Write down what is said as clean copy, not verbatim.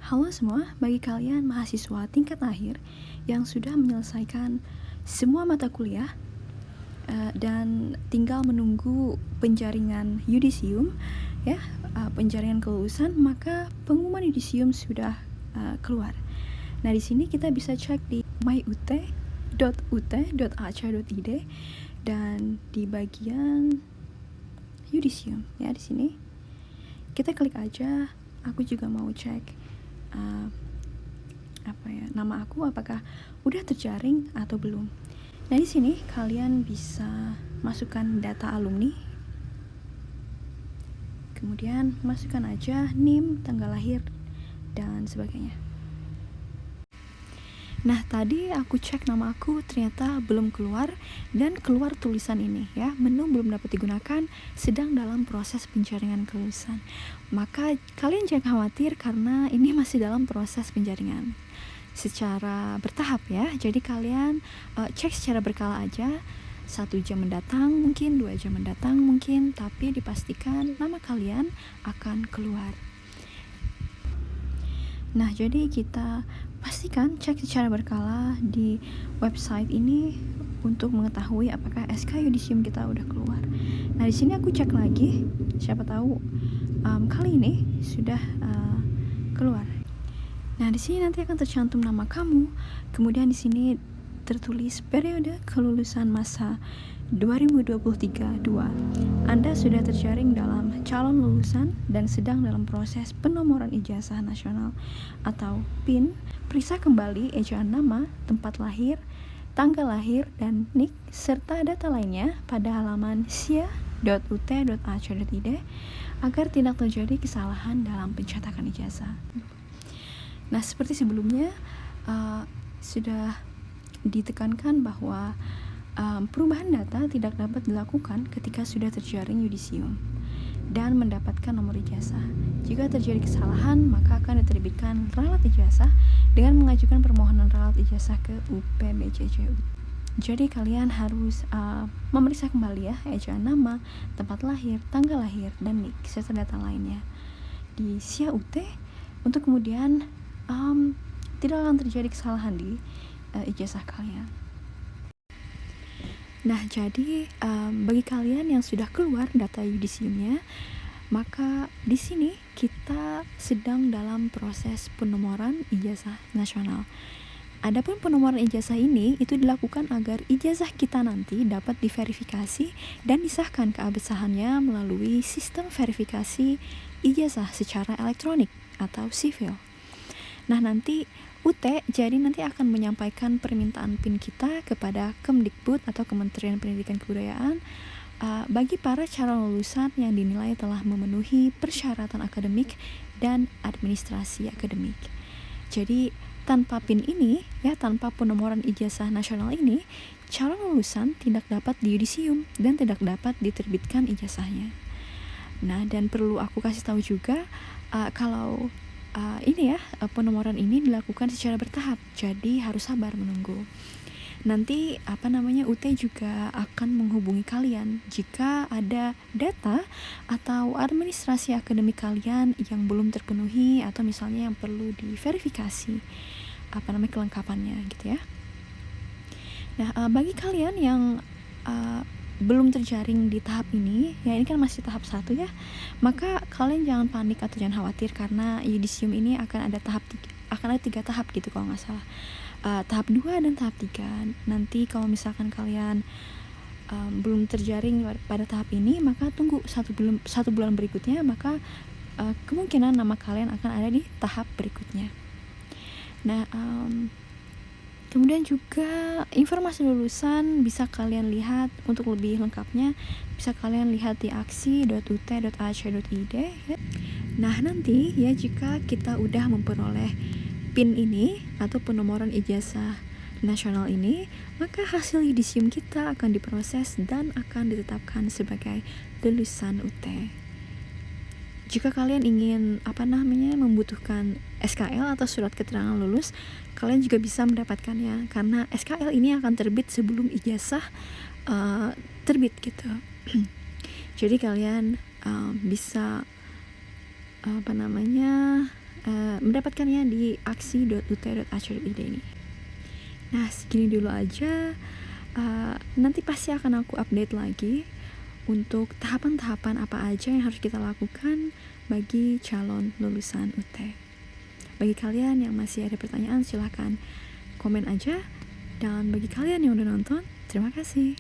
Halo semua, bagi kalian mahasiswa tingkat akhir yang sudah menyelesaikan semua mata kuliah dan tinggal menunggu penjaringan yudisium, ya, penjaringan kelulusan, maka pengumuman yudisium sudah keluar. Nah, di sini kita bisa cek di myut.ut.ac.id dan di bagian yudisium, ya, di sini kita klik aja. Aku juga mau cek nama aku apakah udah terjaring atau belum. Nah, di sini kalian bisa masukkan data alumni, kemudian masukkan aja NIM, tanggal lahir, dan sebagainya. Nah, tadi aku cek nama aku ternyata belum keluar, dan keluar tulisan ini, ya, menu belum dapat digunakan, sedang dalam proses penjaringan kelulusan. Maka kalian jangan khawatir karena ini masih dalam proses penjaringan secara bertahap, ya. Jadi kalian cek secara berkala aja, 1 jam mendatang mungkin, 2 jam mendatang mungkin, tapi dipastikan nama kalian akan keluar. Nah, jadi kita pastikan cek secara berkala di website ini untuk mengetahui apakah SK yudisium kita udah keluar. Nah, di sini aku cek lagi, siapa tahu kali ini sudah keluar. Nah, di sini nanti akan tercantum nama kamu, kemudian di sini tertulis periode kelulusan masa 2023-2. Anda sudah terjaring dalam calon lulusan dan sedang dalam proses penomoran ijazah nasional atau PIN. Periksa kembali ejaan nama, tempat lahir, tanggal lahir, dan NIK serta data lainnya pada halaman sia.ut.ac.id agar tidak terjadi kesalahan dalam pencetakan ijazah. Nah, seperti sebelumnya sudah ditekankan bahwa perubahan data tidak dapat dilakukan ketika sudah terjaring yudisium dan mendapatkan nomor ijazah. Jika terjadi kesalahan, maka akan diterbitkan ralat ijazah dengan mengajukan permohonan ralat ijazah ke UPBJJU. Jadi kalian harus memeriksa kembali, ya, ejaan nama, tempat lahir, tanggal lahir, dan NIK serta data lainnya di SIA UT untuk kemudian tidak akan terjadi kesalahan di ijazah kalian. Nah, jadi bagi kalian yang sudah keluar data yudisiumnya, maka di sini kita sedang dalam proses penomoran ijazah nasional. Adapun penomoran ijazah ini itu dilakukan agar ijazah kita nanti dapat diverifikasi dan disahkan keabsahannya melalui sistem verifikasi ijazah secara elektronik atau sivil. Nah, nanti UT jadi nanti akan menyampaikan permintaan PIN kita kepada Kemdikbud atau Kementerian Pendidikan Kebudayaan bagi para calon lulusan yang dinilai telah memenuhi persyaratan akademik dan administrasi akademik. Jadi tanpa PIN ini, ya, tanpa penomoran ijazah nasional ini, calon lulusan tidak dapat diyudisium dan tidak dapat diterbitkan ijazahnya. Nah, dan perlu aku kasih tahu juga kalau penomoran ini dilakukan secara bertahap, jadi harus sabar menunggu. Nanti UT juga akan menghubungi kalian jika ada data atau administrasi akademik kalian yang belum terpenuhi atau misalnya yang perlu diverifikasi kelengkapannya gitu, ya. Nah, bagi kalian yang belum terjaring di tahap ini, ya, ini kan masih tahap 1, ya, maka kalian jangan panik atau jangan khawatir karena yudisium ini akan ada 3 tahap gitu kalau nggak salah, tahap 2 dan tahap 3. Nanti kalau misalkan kalian belum terjaring pada tahap ini, maka tunggu 1 bulan berikutnya, maka kemungkinan nama kalian akan ada di tahap berikutnya. Nah, kemudian juga informasi lulusan bisa kalian lihat untuk lebih lengkapnya, bisa kalian lihat di aksi.ut.ac.id, ya. Nah, nanti, ya, jika kita udah memperoleh PIN ini atau penomoran ijazah nasional ini, maka hasil yudisium kita akan diproses dan akan ditetapkan sebagai lulusan UT. Jika kalian ingin membutuhkan SKL atau surat keterangan lulus, kalian juga bisa mendapatkannya karena SKL ini akan terbit sebelum ijazah terbit gitu. Jadi kalian bisa mendapatkannya di aksi.ut.ac.id ini. Nah, segini dulu aja. Nanti pasti akan aku update lagi untuk tahapan-tahapan apa aja yang harus kita lakukan bagi calon lulusan UT. Bagi kalian yang masih ada pertanyaan, silahkan komen aja. Dan bagi kalian yang udah nonton, terima kasih.